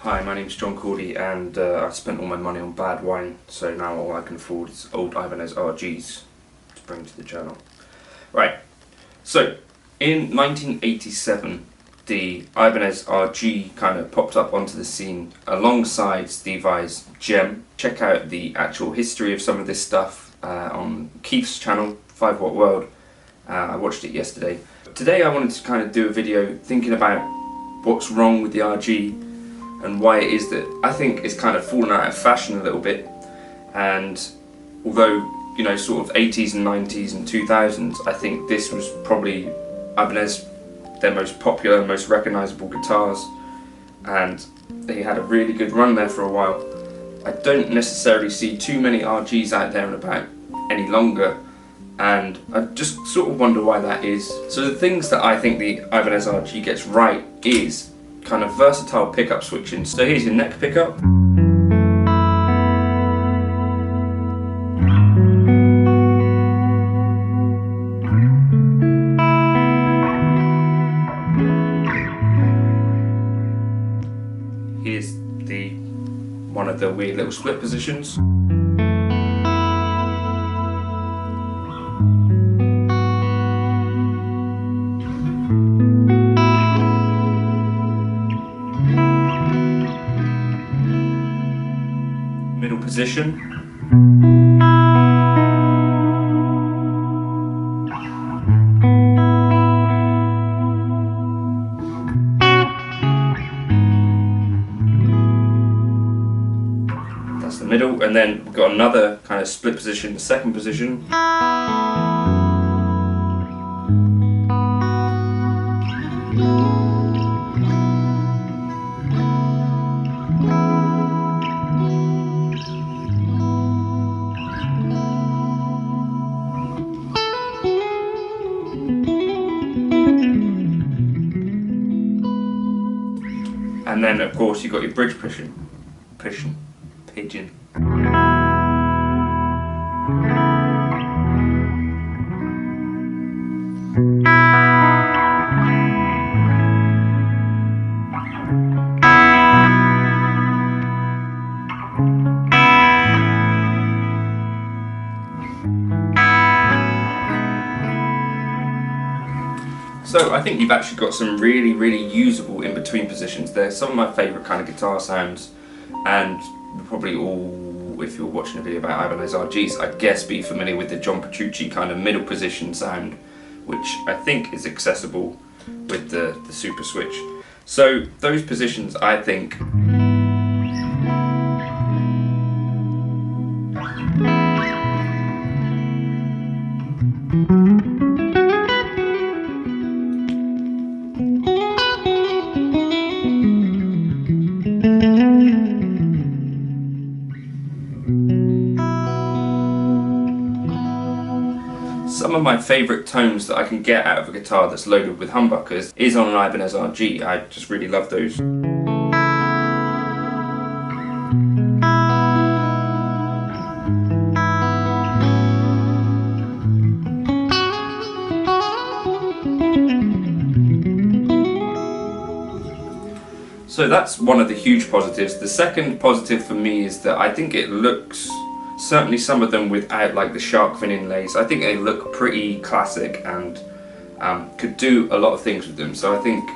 Hi, my name's Cordy, and I spent all my money on bad wine, so now all I can afford is old Ibanez RGs to bring to the channel. Right, so in 1987 the Ibanez RG kind of popped up onto the scene alongside Steve Vai's Gem. Check out the actual history of some of this stuff on Keith's channel, 5 Watt World. I watched it yesterday. Today I wanted to kind of do a video thinking about what's wrong with the RG and why it is that I think it's kind of fallen out of fashion a little bit. And although, you know, sort of 80s and 90s and 2000s, I think this was probably Ibanez, their most popular, most recognisable guitars, and they had a really good run there for a while. I don't necessarily see too many RGs out there and about any longer, and I just sort of wonder why that is. So the things that I think the Ibanez RG gets right is kind of versatile pickup switching. So here's your neck pickup. Here's one of the weird little split positions. Middle position. That's the middle, and then we've got another kind of split position, the second position. And then of course you've got your bridge pigeon. So I think you've actually got some really, really usable in-between positions there. Some of my favourite kind of guitar sounds, and you're probably all, if you're watching a video about Ibanez RGs, I guess be familiar with the John Petrucci kind of middle position sound, which I think is accessible with the Super Switch. So those positions, I think, some of my favourite tones that I can get out of a guitar that's loaded with humbuckers is on an Ibanez RG. I just really love those. So that's one of the huge positives. The second positive for me is that I think it looks, certainly some of them without like the shark fin inlays, I think they look pretty classic and could do a lot of things with them. So I think,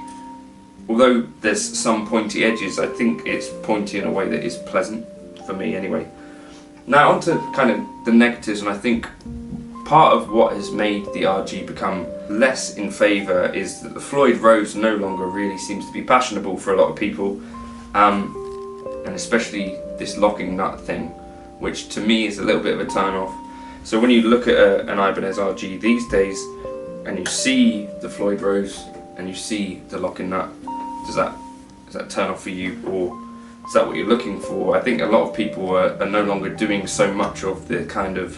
although there's some pointy edges, I think it's pointy in a way that is pleasant for me anyway. Now on to kind of the negatives, and I think part of what has made the RG become less in favour is that the Floyd Rose no longer really seems to be fashionable for a lot of people, and especially this locking nut thing, which to me is a little bit of a turn off. So when you look at an Ibanez RG these days and you see the Floyd Rose and you see the locking nut, does that Is that a turn off for you, or is that what you're looking for? I think a lot of people are no longer doing so much of the kind of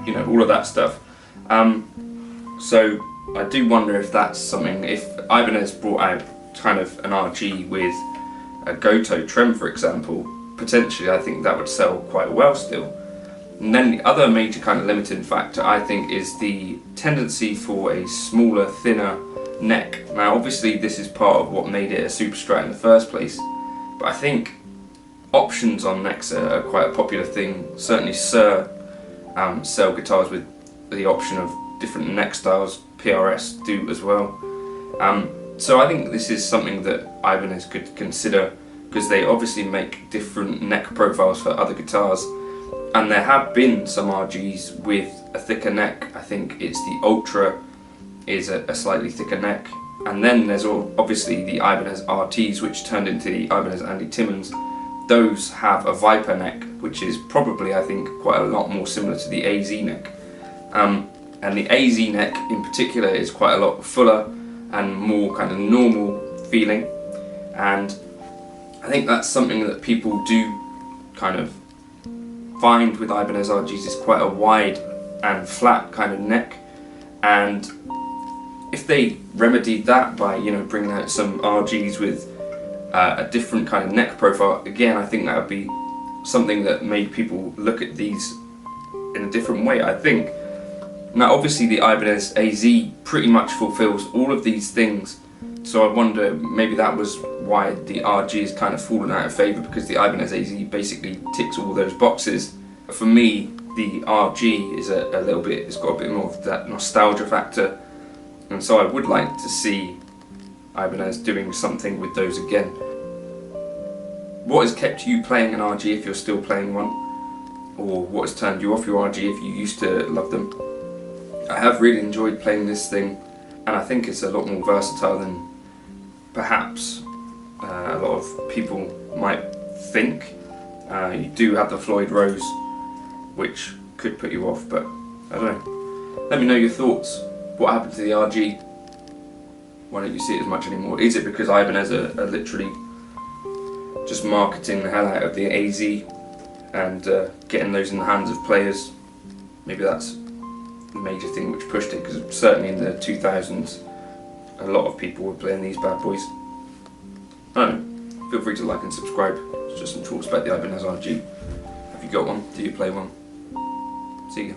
you know, all of that stuff. So I do wonder if that's something, if Ibanez brought out kind of an RG with a Goto trem, for example, potentially I think that would sell quite well still. And then the other major kind of limiting factor, I think, is the tendency for a smaller, thinner neck. Now obviously this is part of what made it a Super Strat in the first place, but I think options on necks are quite a popular thing. Certainly Sir sell guitars with the option of different neck styles. PRS do as well. So I think this is something that Ibanez could consider, because they obviously make different neck profiles for other guitars, and there have been some RGs with a thicker neck. I think it's the Ultra is a slightly thicker neck, and then there's obviously the Ibanez RTs, which turned into the Ibanez Andy Timmons. Those have a Viper neck, which is probably, I think, quite a lot more similar to the AZ neck. And the AZ neck in particular is quite a lot fuller and more kind of normal feeling, and I think that's something that people do kind of find with Ibanez RGs, is quite a wide and flat kind of neck. And if they remedied that by, you know, bringing out some RGs with a different kind of neck profile, again, I think that would be something that made people look at these in a different way, I think. Now obviously the Ibanez AZ pretty much fulfills all of these things, so I wonder maybe that was why the RG has kind of fallen out of favour, because the Ibanez AZ basically ticks all those boxes. For me, the RG is a little bit, it's got a bit more of that nostalgia factor, and so I would like to see Ibanez doing something with those again. What has kept you playing an RG if you're still playing one? Or what has turned you off your RG if you used to love them? I have really enjoyed playing this thing, and I think it's a lot more versatile than perhaps a lot of people might think. You do have the Floyd Rose, which could put you off, but I don't know. Let me know your thoughts. What happened to the RG? Why don't you see it as much anymore? Is it because Ibanez are literally just marketing the hell out of the AZ and getting those in the hands of players? Maybe that's the major thing which pushed it, because certainly in the 2000s a lot of people were playing these bad boys. I don't know. Feel free to like and subscribe. It's just some thoughts about the Ibanez RG. Have you got one? Do you play one? See ya.